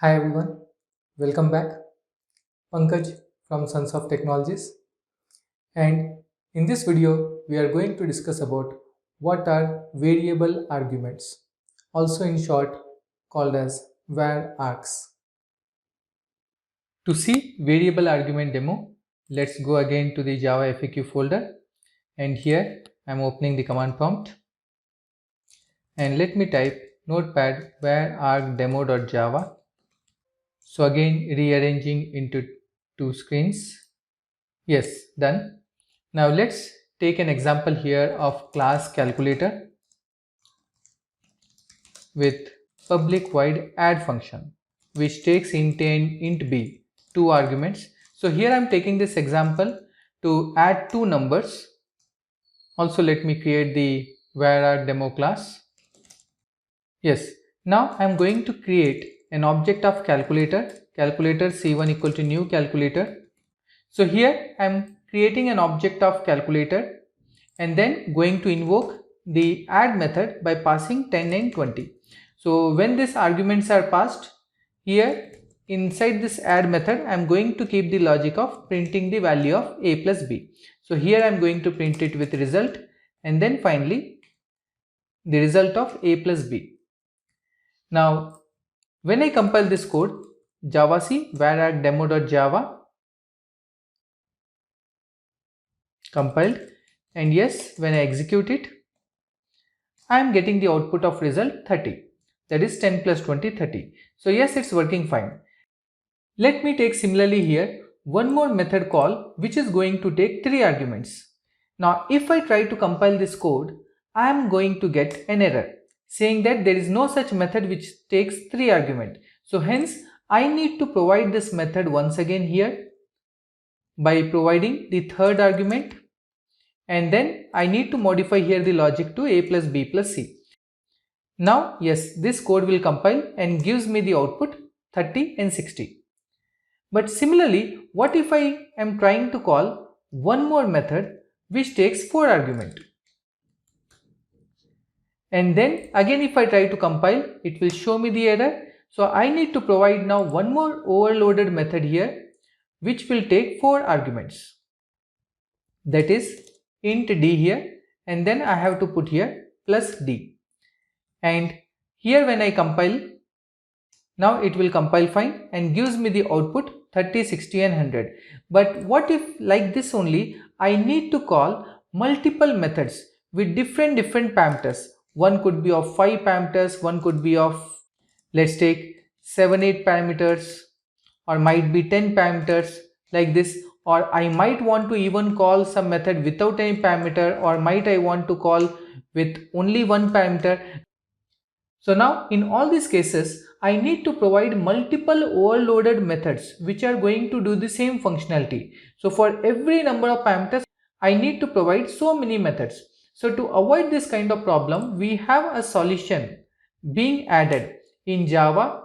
Hi everyone, welcome back. Pankaj from Sons of Technologies, and in this video we are going to discuss about what are variable arguments, also in short called as Var-Args. To see variable argument demo, let's go again to the Java FAQ folder, and here I am opening the command prompt, and let me type notepad varargdemo.java. So again rearranging into two screens. Yes, done. Now let's take an example here of class calculator with public void add function, which takes int a and int b, two arguments. So here I'm taking this example to add two numbers. Also let me create the VarArg demo class. Yes, now I'm going to create an object of calculator c1 equal to new calculator. So here I'm creating an object of calculator and then going to invoke the add method by passing 10 and 20. So when these arguments are passed, here inside this add method I am going to keep the logic of printing the value of a plus b. So here I am going to print it with result and then finally the result of a plus b. Now when I compile this code, javac vararg demo.java compiled, and yes, when I execute it, I am getting the output of result 30, that is 10 plus 20 30. So yes, it's working fine. Let me take similarly here one more method call which is going to take 3 arguments. Now if I try to compile this code, I am going to get an error saying that there is no such method which takes 3 arguments. So hence I need to provide this method once again here by providing the third argument, and then I need to modify here the logic to a plus b plus c. Now yes, this code will compile and gives me the output 30 and 60. But similarly, what if I am trying to call one more method which takes 4 arguments? And then again if I try to compile, it will show me the error. So I need to provide now one more overloaded method here which will take 4 arguments. That is int d here, and then I have to put here plus d. And here when I compile, now it will compile fine and gives me the output 30, 60 and 100. But what if like this only I need to call multiple methods with different parameters. One could be of 5 parameters, one could be of, let's take 7, 8 parameters, or might be 10 parameters like this, or I might want to even call some method without any parameter, or might I want to call with only one parameter. So now in all these cases, I need to provide multiple overloaded methods which are going to do the same functionality. So for every number of parameters, I need to provide so many methods. So to avoid this kind of problem, we have a solution being added in Java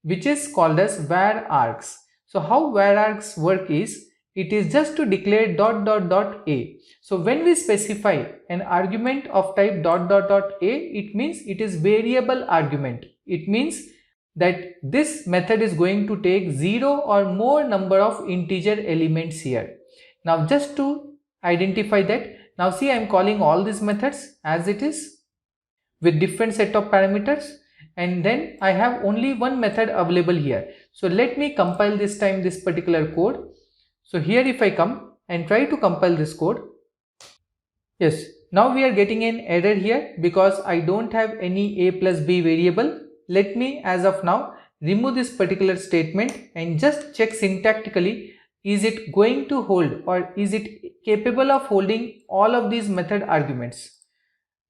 which is called as VarArgs. So how VarArgs work is, it is just to declare dot dot dot a. So when we specify an argument of type dot dot dot a, it means it is variable argument. It means that this method is going to take 0 or more number of integer elements here. Now just to identify that, now see I am calling all these methods as it is with different set of parameters, and then I have only one method available here. So let me compile this time this particular code. So here if I come and try to compile this code, yes, now we are getting an error here because I don't have any a plus b variable. Let me as of now remove this particular statement and just check syntactically, is it going to hold or is it capable of holding all of these method arguments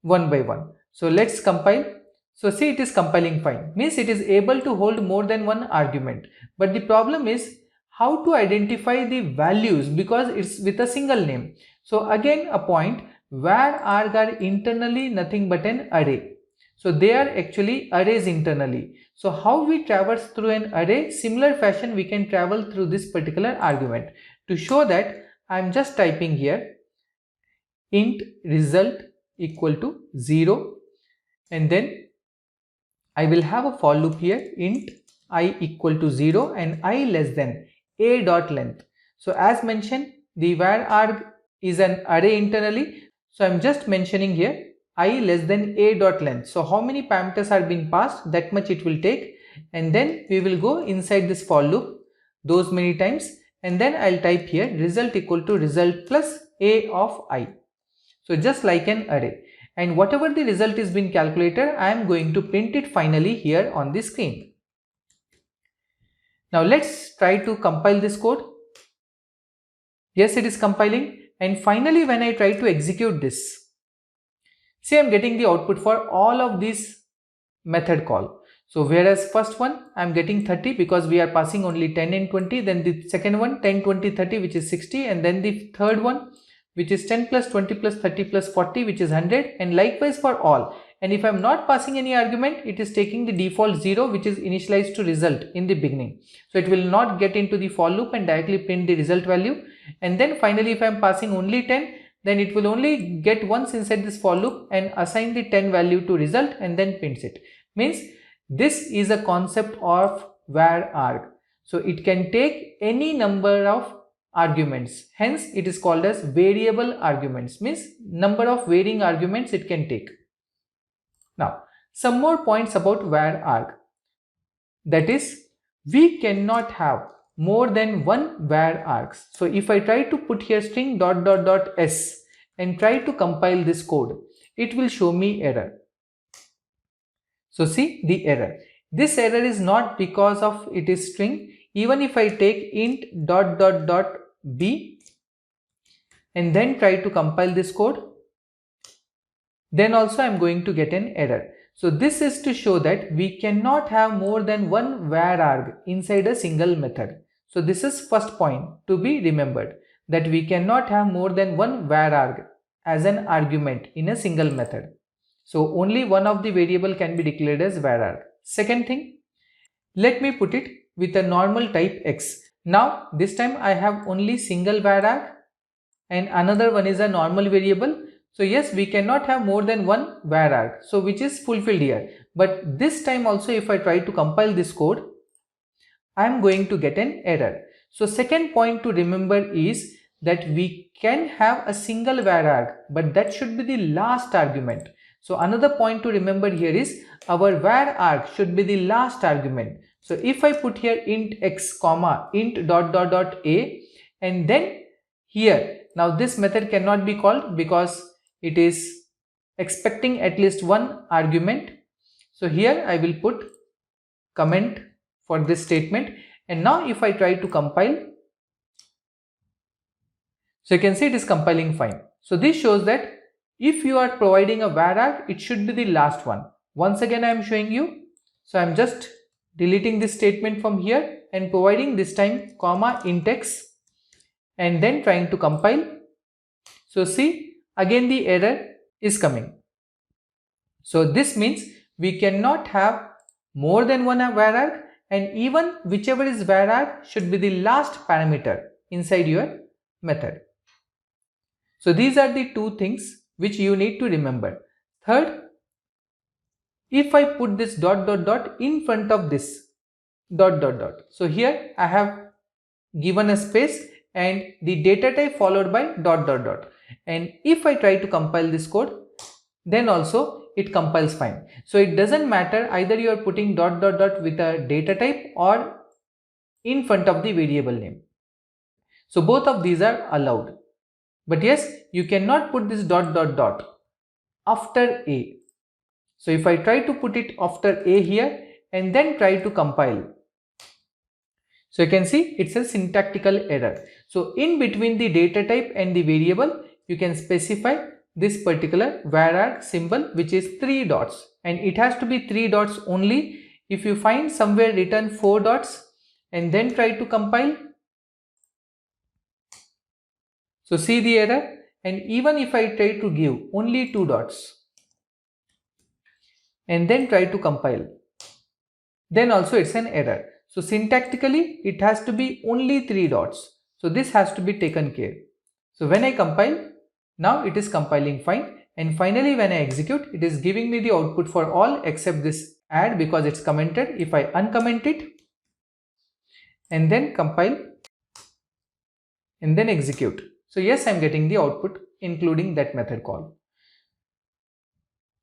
one by one. So let's compile. So see, it is compiling fine, means it is able to hold more than one argument. But the problem is how to identify the values because it's with a single name. So again a point, var-arg are internally nothing but an array. So they are actually arrays internally. So how we traverse through an array, similar fashion we can travel through this particular argument. To show that, I am just typing here int result equal to 0, and then I will have a for loop here int I equal to 0 and I less than a dot length. So as mentioned, the var_arg is an array internally. So I'm just mentioning here I less than a dot length. So how many parameters are being passed, that much it will take, and then we will go inside this for loop those many times, and then I'll type here result equal to result plus a of I. So just like an array, and whatever the result is being calculated, I am going to print it finally here on the screen. Now let's try to compile this code. Yes, it is compiling, and finally when I try to execute this, see, I'm getting the output for all of these method call. So whereas first one I'm getting 30 because we are passing only 10 and 20, then the second one 10, 20, 30 which is 60, and then the third one which is 10 plus 20 plus 30 plus 40 which is 100, and likewise for all. And if I'm not passing any argument, it is taking the default 0 which is initialized to result in the beginning. So it will not get into the for loop and directly print the result value. And then finally if I'm passing only 10, then it will only get once inside this for loop and assign the 10 value to result and then prints it. Means this is a concept of var_arg. So it can take any number of arguments, hence it is called as variable arguments, means number of varying arguments it can take. Now some more points about var_arg, that is we cannot have more than one var_args. So if I try to put here string ... s and try to compile this code, it will show me error. So see the error. This error is not because of it is string. Even if I take int ... b and then try to compile this code, then also I am going to get an error. So this is to show that we cannot have more than one var_arg inside a single method. So this is first point to be remembered, that we cannot have more than one var_arg as an argument in a single method. So only one of the variable can be declared as var_arg. Second thing, let me put it with a normal type x. Now this time I have only single var_arg and another one is a normal variable. So yes, we cannot have more than one var_arg, so which is fulfilled here. But this time also if I try to compile this code, I am going to get an error. So second point to remember is that we can have a single var_arg, but that should be the last argument. So another point to remember here is our var_arg should be the last argument. So if I put here int x comma int ... a, and then here, now this method cannot be called because it is expecting at least one argument. So here I will put comment for this statement, and now if I try to compile, so you can see it is compiling fine. So this shows that if you are providing a var_arg, it should be the last one. Once again I am showing you. So I am just deleting this statement from here and providing this time comma int x and then trying to compile. So see, again the error is coming. So this means we cannot have more than one var_arg, and even whichever is var_arg should be the last parameter inside your method. So these are the two things which you need to remember. Third, if I put this ... in front of this ... so here I have given a space and the data type followed by ... and if I try to compile this code, then also it compiles fine. So it doesn't matter either you are putting ... with a data type or in front of the variable name. So both of these are allowed. But yes, you cannot put this ... after a. So if I try to put it after a here and then try to compile, so you can see it's a syntactical error. So in between the data type and the variable, you can specify this particular var_arg symbol which is 3 dots, and it has to be 3 dots only. If you find somewhere written 4 dots and then try to compile, so see the error. And even if I try to give only 2 dots and then try to compile, then also it's an error. So syntactically it has to be only 3 dots. So this has to be taken care. So when I compile, now it is compiling fine, and finally when I execute, it is giving me the output for all except this add because it's commented. If I uncomment it, and then compile and then execute. So yes, I'm getting the output including that method call.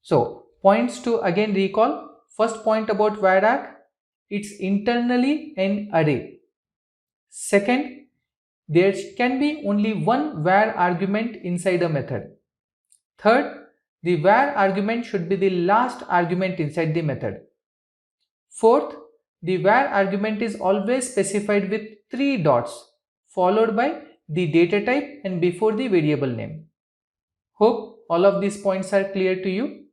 So points to again recall. First point about VarArg, it's internally an array. Second, there can be only one var argument inside a method. Third, the var argument should be the last argument inside the method. Fourth, the var argument is always specified with 3 dots followed by the data type and before the variable name. Hope all of these points are clear to you.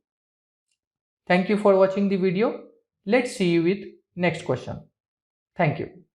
Thank you for watching the video. Let's see you with next question. Thank you.